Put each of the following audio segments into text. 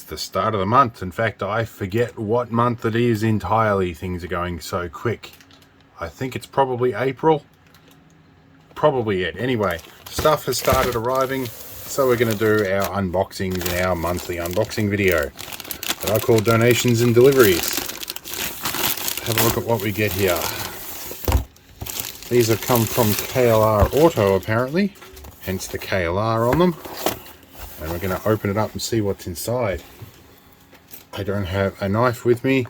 the start of the month. In fact, I forget what month it is entirely. Things are going so quick. I think it's probably April. Probably it. Anyway, stuff has started arriving, so we're going to do our unboxings in our monthly unboxing video that I call donations and deliveries. Have a look at what we get here. These have come from KLR Auto apparently, hence the KLR on them. And we're going to open it up and see what's inside. I don't have a knife with me,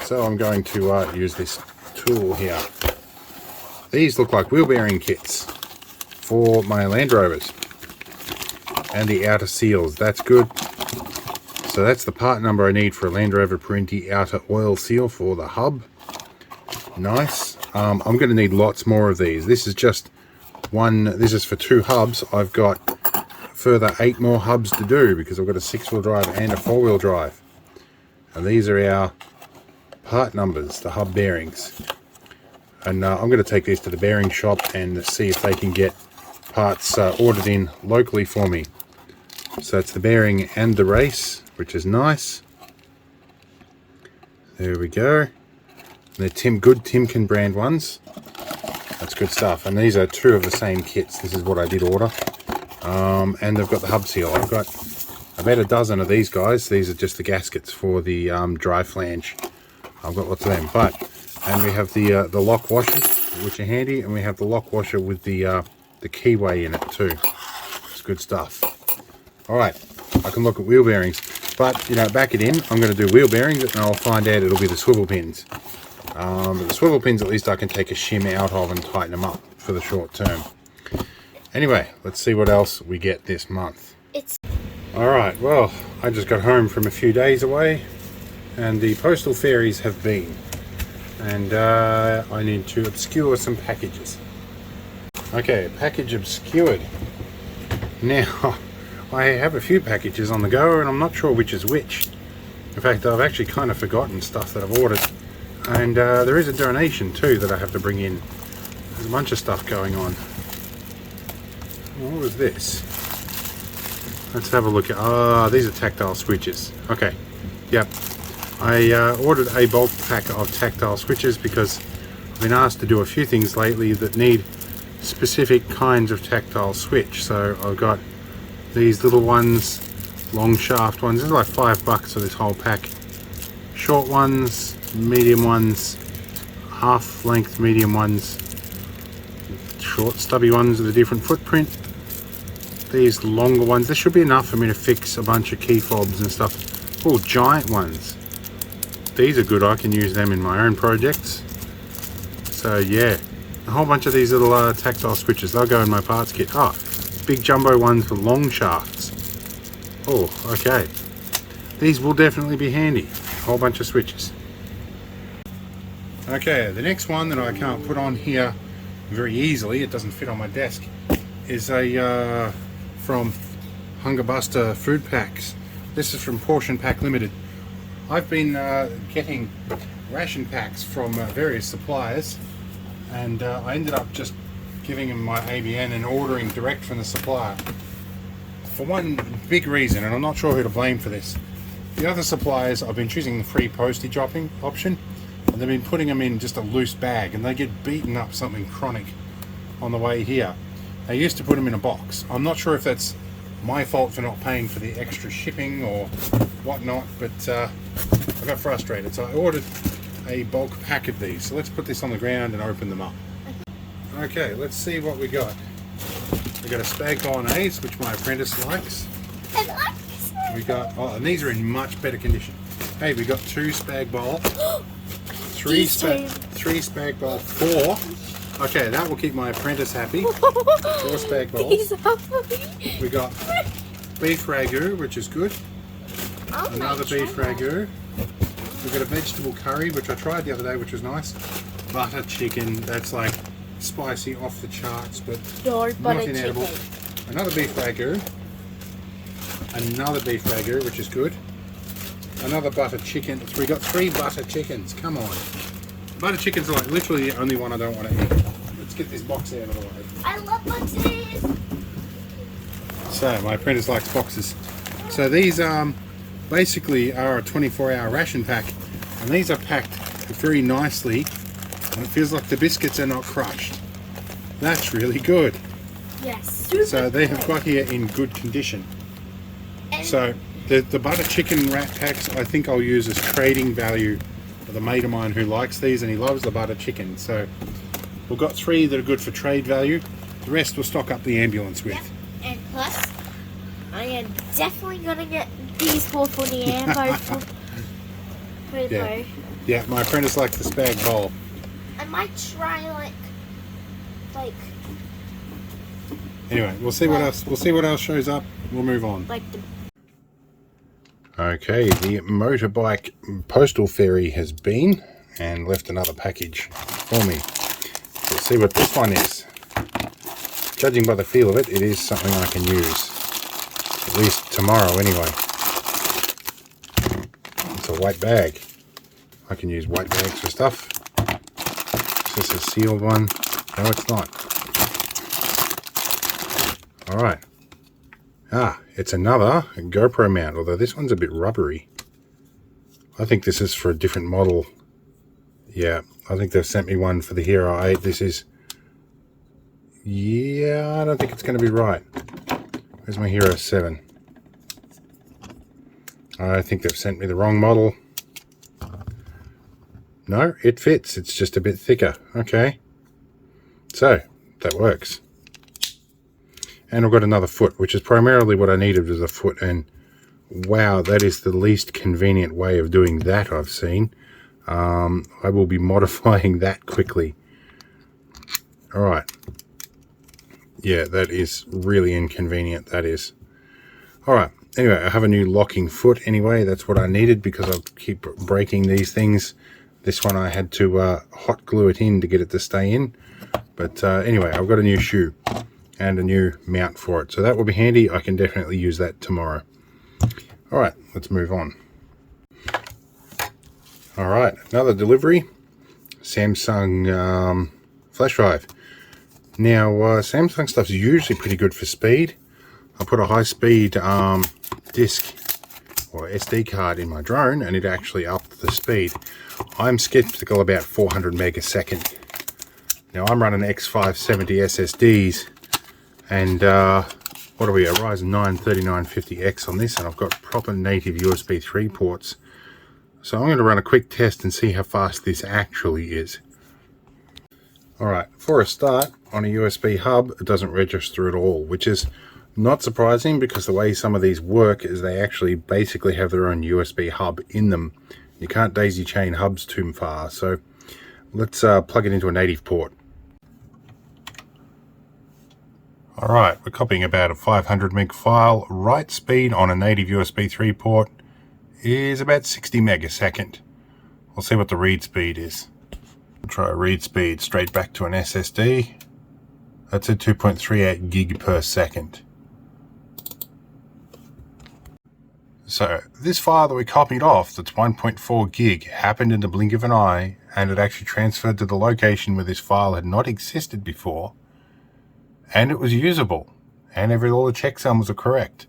so I'm going to use this tool here. These look like wheel bearing kits for my Land Rovers. And the outer seals, that's good. So that's the part number I need for a Land Rover Parenti outer oil seal for the hub. Nice. I'm going to need lots more of these. This is just one, this is for 2 hubs. I've got further 8 more hubs to do because I've got a 6-wheel drive and a 4-wheel drive. And these are our part numbers, the hub bearings. And I'm going to take these to the bearing shop and see if they can get parts ordered in locally for me. So it's the bearing and the race, which is nice. There we go. They're good Timken brand ones. That's good stuff. And these are 2 of the same kits. This is what I did order. And they've got the hub seal. I've got about a dozen of these guys. These are just the gaskets for the drive flange. I've got lots of them. And we have the lock washers, which are handy, and we have the lock washer with the keyway in it too. It's good stuff. All right, I can look at wheel bearings, but you know, back it in. I'm going to do wheel bearings, and I'll find out it'll be the swivel pins. But the swivel pins, at least I can take a shim out of and tighten them up for the short term. Anyway, let's see what else we get this month. All right, well, I just got home from a few days away, and the postal fairies have been. And I need to obscure some packages. Okay, package obscured. Now, I have a few packages on the go and I'm not sure which is which. In fact, I've actually kind of forgotten stuff that I've ordered. And there is a donation too that I have to bring in. There's a bunch of stuff going on. What was this? Let's have a look at... these are tactile switches. Okay, yep. I ordered a bulk pack of tactile switches because I've been asked to do a few things lately that need specific kinds of tactile switch. So I've got these little ones, long shaft ones. This is like $5 for this whole pack. Short ones, medium ones, half length medium ones, short stubby ones with a different footprint. These longer ones, this should be enough for me to fix a bunch of key fobs and stuff. Oh, giant ones. These are good, I can use them in my own projects. So yeah, a whole bunch of these little tactile switches, they'll go in my parts kit. Oh, big jumbo ones for long shafts. Oh, okay. These will definitely be handy. A whole bunch of switches. Okay, the next one that I can't put on here very easily, it doesn't fit on my desk, is a from Hunger Buster food packs. This is from Portion Pack Limited. I've been getting ration packs from various suppliers, and I ended up just giving them my ABN and ordering direct from the supplier. For one big reason, and I'm not sure who to blame for this. The other suppliers, I've been choosing the free postage option, and they've been putting them in just a loose bag, and they get beaten up something chronic on the way here. They used to put them in a box. I'm not sure if that's my fault for not paying for the extra shipping or whatnot, but I got frustrated, so I ordered a bulk pack of these. So let's put this on the ground and open them up. Okay, let's see what we got. We got a spag bolognese, which my apprentice likes. I like this one. We got, and these are in much better condition. Hey, we got 2 spag bol, 3 spag bol, 4. Okay, that will keep my apprentice happy. 4 spag bols. We got beef ragu, which is good. Another beef ragu. We've got a vegetable curry, which I tried the other day, which was nice. Butter chicken, that's like spicy off the charts, but not inedible. Another beef ragu. Another beef ragu, which is good. Another butter chicken. So we got 3 butter chickens. Come on. Butter chickens are like literally the only one I don't want to eat. Let's get this box out of the way. I love boxes. So my apprentice likes boxes. So these basically are a 24-hour ration pack, and these are packed very nicely, and it feels like the biscuits are not crushed. That's really good. Yes. So they have got here in good condition. So the butter chicken wrap packs I think I'll use as trading value for the mate of mine who likes these, and he loves the butter chicken. So we've got 3 that are good for trade value. The rest we'll stock up the ambulance with. Yeah. And plus, I am definitely gonna get these 4 for the ambo. Yeah. Yeah, my apprentice likes the spag bowl. I might try like. Anyway, we'll see what else. We'll see what else shows up. We'll move on. Okay, the motorbike postal ferry has been and left another package for me. We'll see what this one is. Judging by the feel of it, it is something I can use. At least tomorrow, anyway. It's a white bag. I can use white bags for stuff. Is this a sealed one? No, it's not. Alright. It's another GoPro mount, although this one's a bit rubbery. I think this is for a different model. Yeah, I think they've sent me one for the Hero 8. This is... Yeah, I don't think it's going to be right. Where's my Hero 7? I think they've sent me the wrong model. No, it fits. It's just a bit thicker. Okay. So, that works. And I've got another foot, which is primarily what I needed, was a foot. And wow, that is the least convenient way of doing that I've seen. I will be modifying that quickly. Alright. Yeah, that is really inconvenient, that is. Alright, anyway, I have a new locking foot anyway. That's what I needed because I keep breaking these things. This one I had to hot glue it in to get it to stay in. But anyway, I've got a new shoe and a new mount for it. So that will be handy. I can definitely use that tomorrow. Alright, let's move on. Alright, another delivery. Samsung flash drive. Now, Samsung stuff's usually pretty good for speed. I put a high-speed disk or SD card in my drone, and it actually upped the speed. I'm skeptical about 400 meg a second. Now, I'm running X570 SSDs, and what are we, a Ryzen 9 3950X on this, and I've got proper native USB 3 ports. So I'm going to run a quick test and see how fast this actually is. Alright, for a start, on a USB hub, it doesn't register at all, which is not surprising because the way some of these work is they actually basically have their own USB hub in them. You can't daisy chain hubs too far, so let's plug it into a native port. Alright, we're copying about a 500 meg file. Write speed on a native USB 3 port is about 60 meg a second. We'll see what the read speed is. We'll try a read speed straight back to an SSD. That's at 2.38 gig per second. So this file that we copied off, that's 1.4 gig, happened in the blink of an eye, and it actually transferred to the location where this file had not existed before, and it was usable, and all the checksums are correct.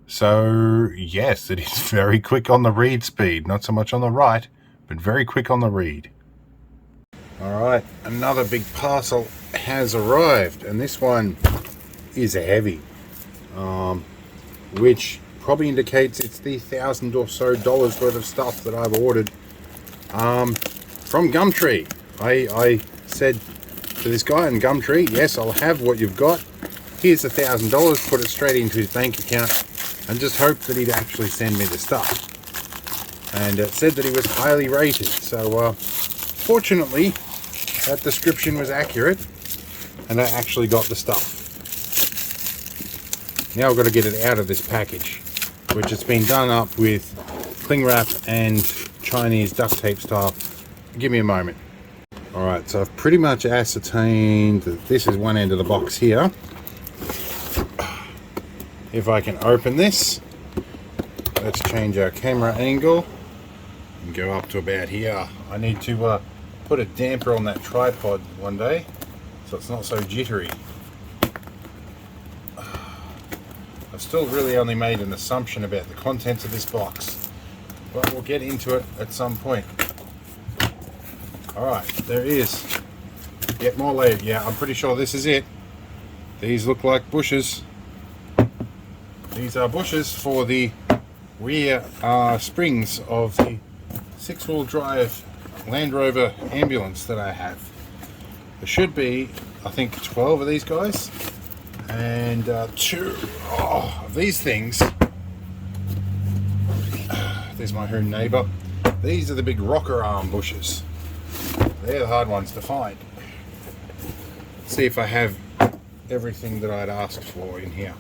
So yes, it is very quick on the read speed, not so much on the write, but very quick on the read. Alright, another big parcel has arrived, and this one is heavy, which probably indicates it's the $1,000 or so worth of stuff that I've ordered from Gumtree. I said to this guy in Gumtree, yes, I'll have what you've got. Here's the $1,000, put it straight into his bank account, and just hope that he'd actually send me the stuff. And it said that he was highly rated, so fortunately that description was accurate, and I actually got the stuff. Now I've got to get it out of this package, which has been done up with cling wrap and Chinese duct tape style. Give me a moment. Alright, so I've pretty much ascertained that this is one end of the box here. If I can open this, let's change our camera angle and go up to about here. I need to put a damper on that tripod one day so it's not so jittery. I've still really only made an assumption about the contents of this box, but we'll get into it at some point. Alright, there is yet more layered. Yeah, I'm pretty sure this is it. These look like bushes. These are bushes for the rear springs of the 6-wheel drive Land Rover ambulance that I have. There should be, I think, 12 of these guys, and 2 of these things. There's my home neighbour. These are the big rocker arm bushes. They're the hard ones to find. Let's see if I have everything that I'd asked for in here.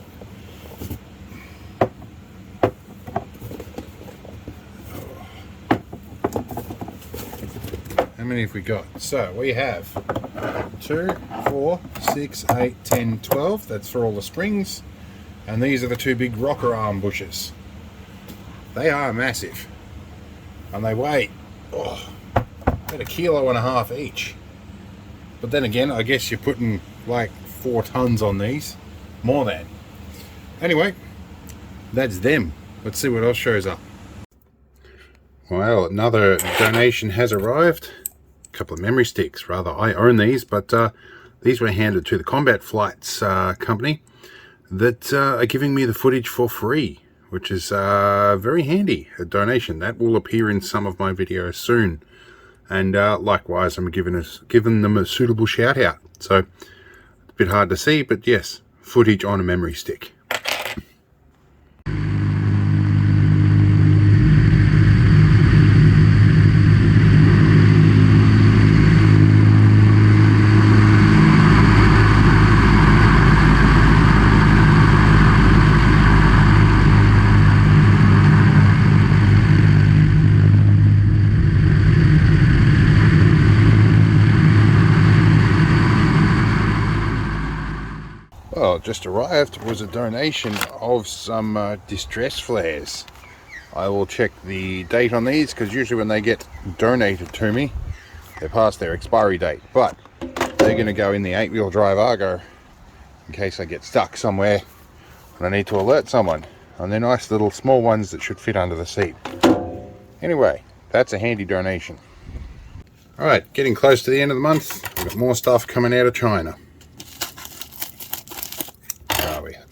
How many have we got? So we have 2, 4, 6, 8, 10, 12. That's for all the springs. And these are the 2 big rocker arm bushes. They are massive. And they weigh about 1.5 kilos each. But then again, I guess you're putting like 4 tons on these. More than. Anyway, that's them. Let's see what else shows up. Well, another donation has arrived. A couple of memory sticks. Rather, I own these, but these were handed to the Combat Flights company that are giving me the footage for free, which is very handy. A donation that will appear in some of my videos soon, and likewise I'm giving them a suitable shout out. So it's a bit hard to see, but yes, footage on a memory stick. Well, just arrived was a donation of some distress flares. I will check the date on these, because usually when they get donated to me, they're past their expiry date. But they're going to go in the 8-wheel drive Argo in case I get stuck somewhere and I need to alert someone. And they're nice little small ones that should fit under the seat. Anyway, that's a handy donation. Alright, getting close to the end of the month. We've got more stuff coming out of China.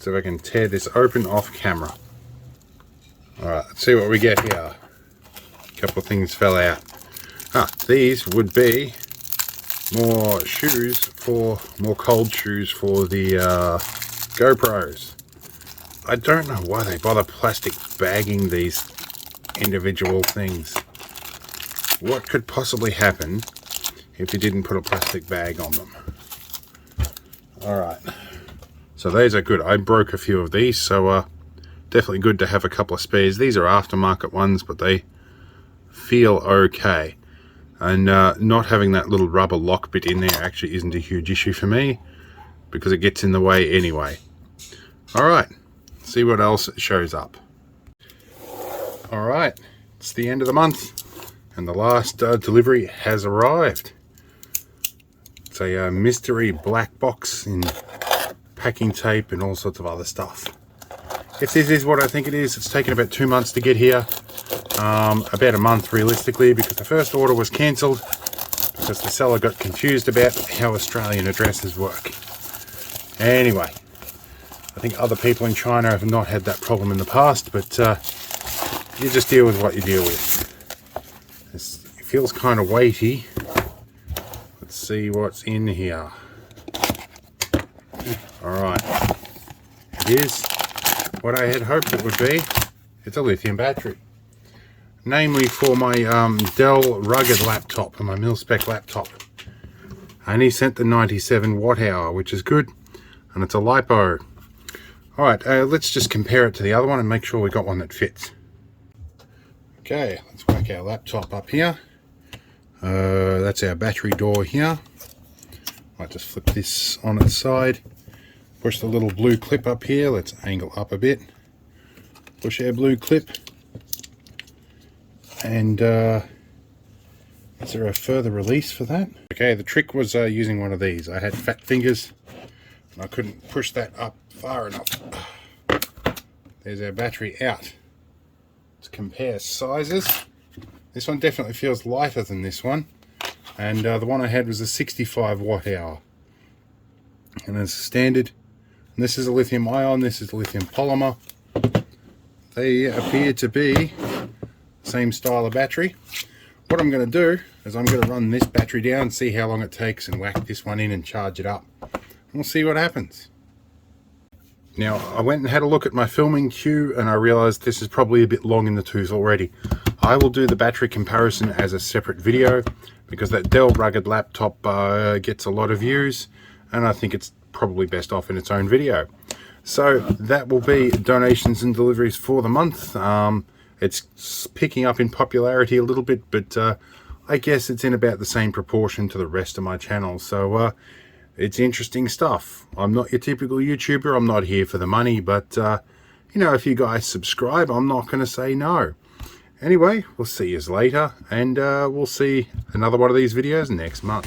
So if I can tear this open off camera. Alright, let's see what we get here. A couple of things fell out. These would be more cold shoes for the GoPros. I don't know why they bother plastic bagging these individual things. What could possibly happen if you didn't put a plastic bag on them? Alright. So these are good. I broke a few of these, so definitely good to have a couple of spares. These are aftermarket ones, but they feel okay. And not having that little rubber lock bit in there actually isn't a huge issue for me, because it gets in the way anyway. Alright, see what else shows up. Alright, it's the end of the month, and the last delivery has arrived. It's a mystery black box in packing tape and all sorts of other stuff. If this is what I think it is, it's taken about 2 months to get here. About a month realistically, because the first order was cancelled because the seller got confused about how Australian addresses work. Anyway, I think other people in China have not had that problem in the past, but you just deal with what you deal with. It feels kind of weighty. Let's see what's in here. Alright, it is what I had hoped it would be. It's a lithium battery. Namely for my Dell rugged laptop, and my mil-spec laptop. I only sent the 97 watt hour, which is good, and it's a LiPo. Alright, let's just compare it to the other one and make sure we got one that fits. Okay, let's whack our laptop up here. That's our battery door here. Might just flip this on its side. Push the little blue clip up here. Let's angle up a bit. Push our blue clip. And is there a further release for that? Okay, the trick was using one of these. I had fat fingers and I couldn't push that up far enough. There's our battery out. Let's compare sizes. This one definitely feels lighter than this one, and the one I had was a 65 watt hour, and it's standard. And this is a lithium ion, this is a lithium polymer. They appear to be the same style of battery. What I'm going to do is I'm going to run this battery down, see how long it takes, and whack this one in and charge it up. And we'll see what happens. Now, I went and had a look at my filming queue, and I realized this is probably a bit long in the tooth already. I will do the battery comparison as a separate video, because that Dell rugged laptop gets a lot of views, and I think it's probably best off in its own video. So that will be donations and deliveries for the month. It's picking up in popularity a little bit, but I guess it's in about the same proportion to the rest of my channel. So it's interesting stuff. I'm not your typical YouTuber. I'm not here for the money, but you know, if you guys subscribe, I'm not going to say no. Anyway, we'll see you later, and we'll see another one of these videos next month.